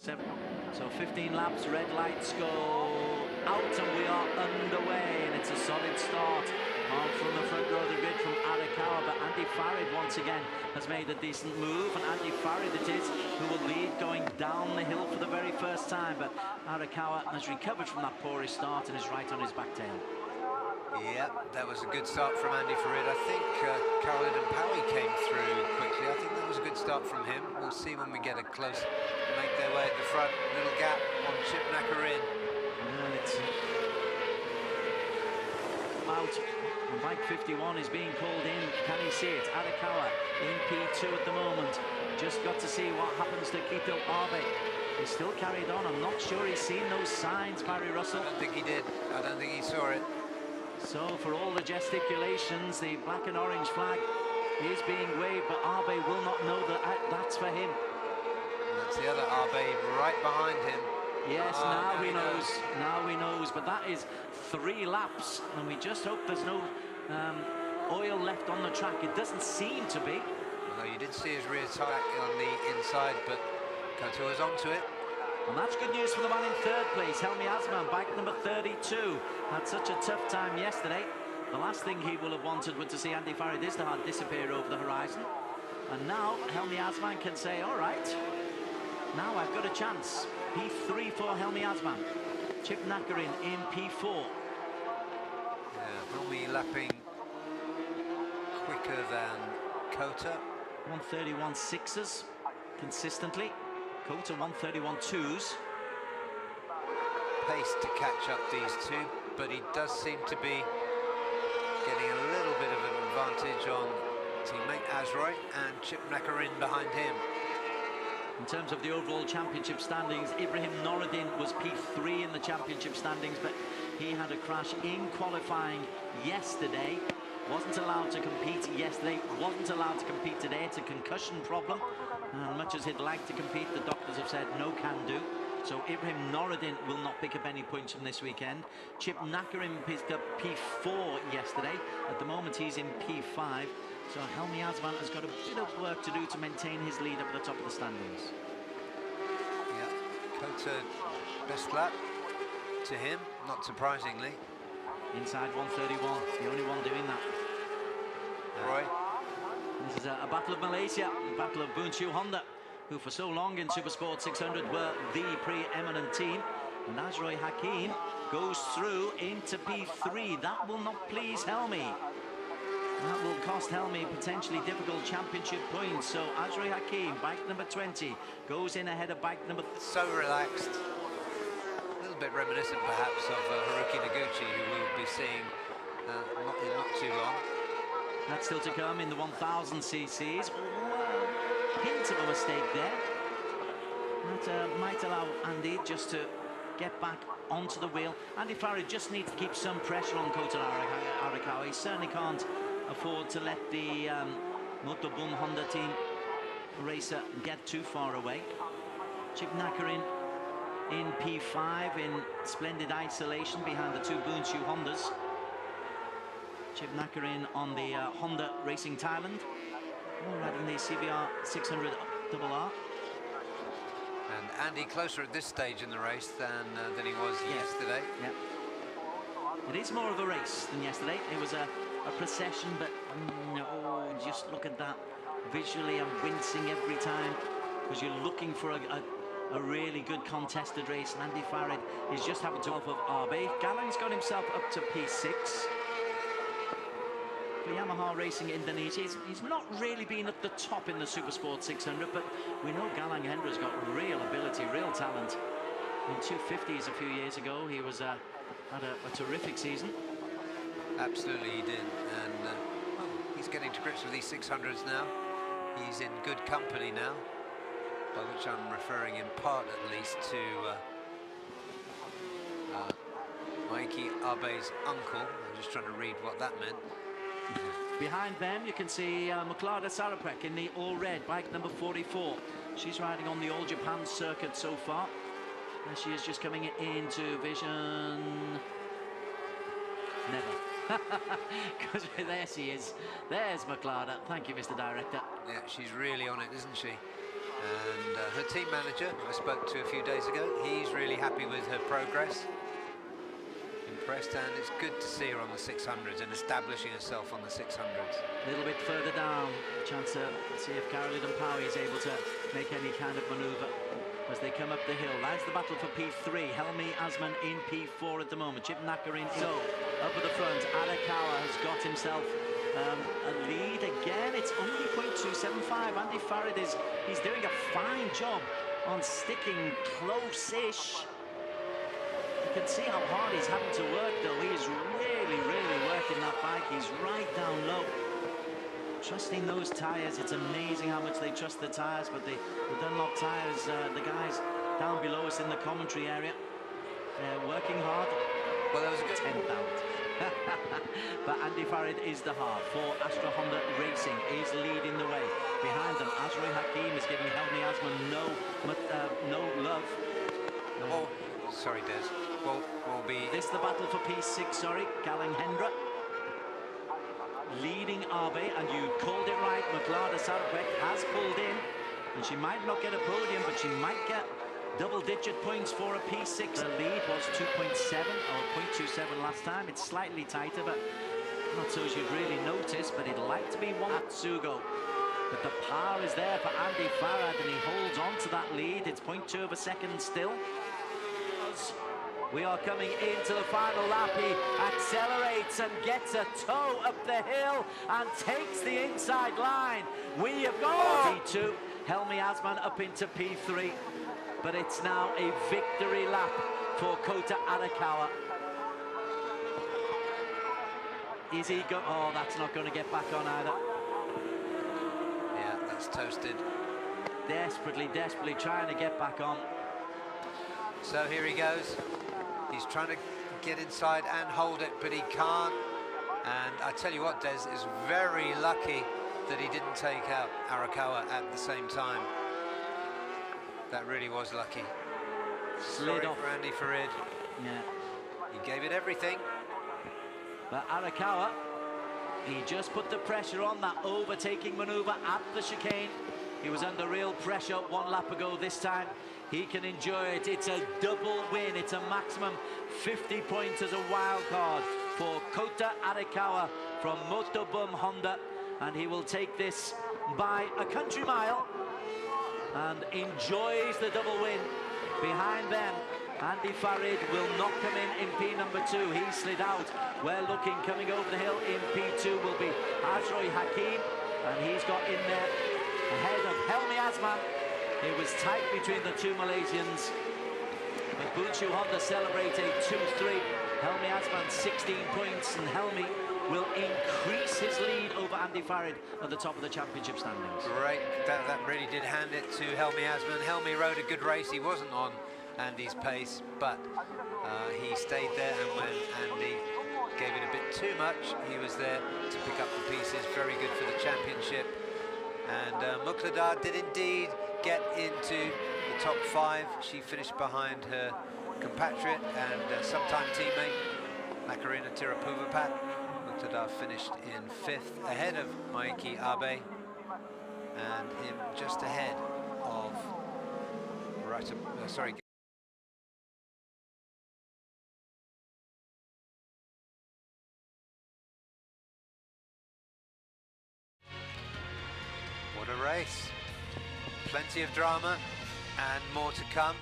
So 15 laps, red lights go out and we are underway, and it's a solid start from the front row of the grid from ARRC, but Andy Farid once again has made a decent move, and Andy Farid it is who will lead going down the hill for the very first time, but ARRC has recovered from that poorish start and is right on his back tail. Yeah, that was a good start from Andy Farid. I think Caroline and Powie came through quickly. I think that was a good start from him. We'll see when we get a close. Make their way at the front. Little gap on Chip Nakarin. And it's out. And bike 51 is being called in. Can he see it? Arakawa in P2 at the moment. Just got to see what happens to Kito Abe. He's still carried on. I'm not sure he's seen those signs, Barry Russell. I don't think he did. I don't think he saw it. So for all the gesticulations, the black and orange flag is being waved, but Abe will not know that that's for him. And that's the other Abe right behind him. Yes, now he knows. Now he knows. But that is 3 laps, and we just hope there's no oil left on the track. It doesn't seem to be. Although you did see his rear tire on the inside, but Koto was onto it. And that's good news for the man in 3rd place, Helmi Asman, bike number 32. Had such a tough time yesterday. The last thing he will have wanted was to see Andy Farid Izdihad disappear over the horizon. And now Helmi Asman can say, all right, now I've got a chance. P3 for Helmi Asman. Chip Nakarin in P4. Yeah, Helmi lapping quicker than Kota. 131.6s consistently. Kota 131.2s. Pace to catch up these two, but he does seem to be getting a little bit of an advantage on teammate Azroy and Chip Nakarin behind him. In terms of the overall championship standings, Ibrahim Noureddin was P3 in the championship standings, but he had a crash in qualifying yesterday. Wasn't allowed to compete yesterday, wasn't allowed to compete today. It's a concussion problem. And much as he'd like to compete, the doctors have said no can do. So Ibrahim Noureddin will not pick up any points from this weekend. Chip Nakarin picked up P4 yesterday. At the moment he's in P5. So Helmi Asman has got a bit of work to do to maintain his lead up at the top of the standings. Yeah, Kota best lap to him, not surprisingly. Inside 131, the only one doing that. Roy. This is a battle of Malaysia, a battle of Bunchu Honda, who for so long in Supersport 600 were the pre-eminent team. And Azroy Hakim goes through into P3. That will not please Helmi. That will cost Helmi potentially difficult championship points. So Azroy Hakim, bike number 20, goes in ahead of bike number... So relaxed. A little bit reminiscent perhaps of Haruki Noguchi, who we'll be seeing not too long. That's still to come in the 1000 cc's. Well, hint of a mistake there. That might allow Andy just to get back onto the wheel. Andy Farid just needs to keep some pressure on Kota Arakawa. He certainly can't afford to let the Motoboom Honda team racer get too far away. Chip Nakarin in P5 in splendid isolation behind the 2 Bunchu Hondas. Chip Nakarin on the Honda Racing Thailand, riding the CBR 600 RR. And Andy closer at this stage in the race than he was yesterday. Yeah. It is more of a race than yesterday. It was a procession, but no, just look at that. Visually, I'm wincing every time because you're looking for a really good contested race. And Andy Farid is just having to off of Abe. Galang's got himself up to P6. For Yamaha Racing Indonesia, he's not really been at the top in the Supersport 600, but we know Galang Hendra's got real ability, real talent. In 250s a few years ago, he was had a terrific season. Absolutely he did, and well, he's getting to grips with these 600s now. He's in good company now, by which I'm referring in part at least to Maiki Abe's uncle. I'm just trying to read what that meant. Behind them you can see Muklada Sarapek in the all red, bike number 44. She's riding on the All Japan circuit so far, and she is just coming into vision. Never. Because there she is. There's Muklada. Thank you, Mr. Director. Yeah, she's really on it, isn't she? And her team manager, who I spoke to a few days ago, he's really happy with her progress. Impressed, and it's good to see her on the 600s and establishing herself on the 600s. A little bit further down, a chance to see if Caroline Powie is able to make any kind of manoeuvre as they come up the hill. That's the battle for P3. Helmi Asman in P4 at the moment. Chip Nakarin. So, up at the front, Arakawa has got himself a lead again. It's only 0.275. Andy Farid he's doing a fine job on sticking close-ish. You can see how hard he's having to work, though. He's really working that bike. He's right down low. Trusting those tyres. It's amazing how much they trust the tyres, but the Dunlop tyres, the guys down below us in the commentary area, they're working hard. Well, that was a good 10th out. But Andy Farid is the heart for Astra Honda Racing, is leading the way. Behind them, Azroy Hakim is giving Helmi Asman no love. Oh, sorry, Des. Will be... This is the battle for P6, sorry. Galing Hendra leading Arbe, and you called it right. Maklada Sarkwek has pulled in, and she might not get a podium, but she might get double-digit points for a P6. The lead was 2.7 or 0.27 last time. It's slightly tighter, but not so as you'd really notice, but it'd like to be one at Sugo. But the power is there for Andy Farad, and he holds on to that lead. It's 0.2 of a second still. We are coming into the final lap. He accelerates and gets a toe up the hill and takes the inside line. We have got P2. Helmi Asman up into P3. But it's now a victory lap for Kota Arakawa. Is he go? Oh, that's not going to get back on either. Yeah, that's toasted. Desperately trying to get back on. So here he goes. He's trying to get inside and hold it, but he can't. And I tell you what, Des is very lucky that he didn't take out Arakawa at the same time. That really was lucky. Slid off. For Andy Farid. Yeah. He gave it everything. But Arakawa, he just put the pressure on that overtaking maneuver at the chicane. He was under real pressure one lap ago. This time he can enjoy it. It's a double win. It's a maximum 50 points as a wild card for Kota Arakawa from Motobum Honda, and he will take this by a country mile and enjoys the double win. Behind them, Andy Farid will not come in P number 2. He slid out. We're looking, coming over the hill in P2 will be Azroy Hakim, and he's got in there ahead of Helmi Asman. It was tight between the two Malaysians, but Bunshu Honda celebrate a 2-3. Helmi Asman 16 points, and Helmi will increase his lead over Andy Farid at the top of the championship standings. Great, that really did hand it to Helmi Asman. Helmi rode a good race. He wasn't on Andy's pace, but he stayed there, and when Andy gave it a bit too much, he was there to pick up the pieces. Very good for the championship. And Muqtada did indeed get into the top 5. She finished behind her compatriot and sometime teammate, Macarena Tirapuvapat. Muqtada finished in 5th, ahead of Maiki Abe, and him just ahead of What a race. Plenty of drama and more to come.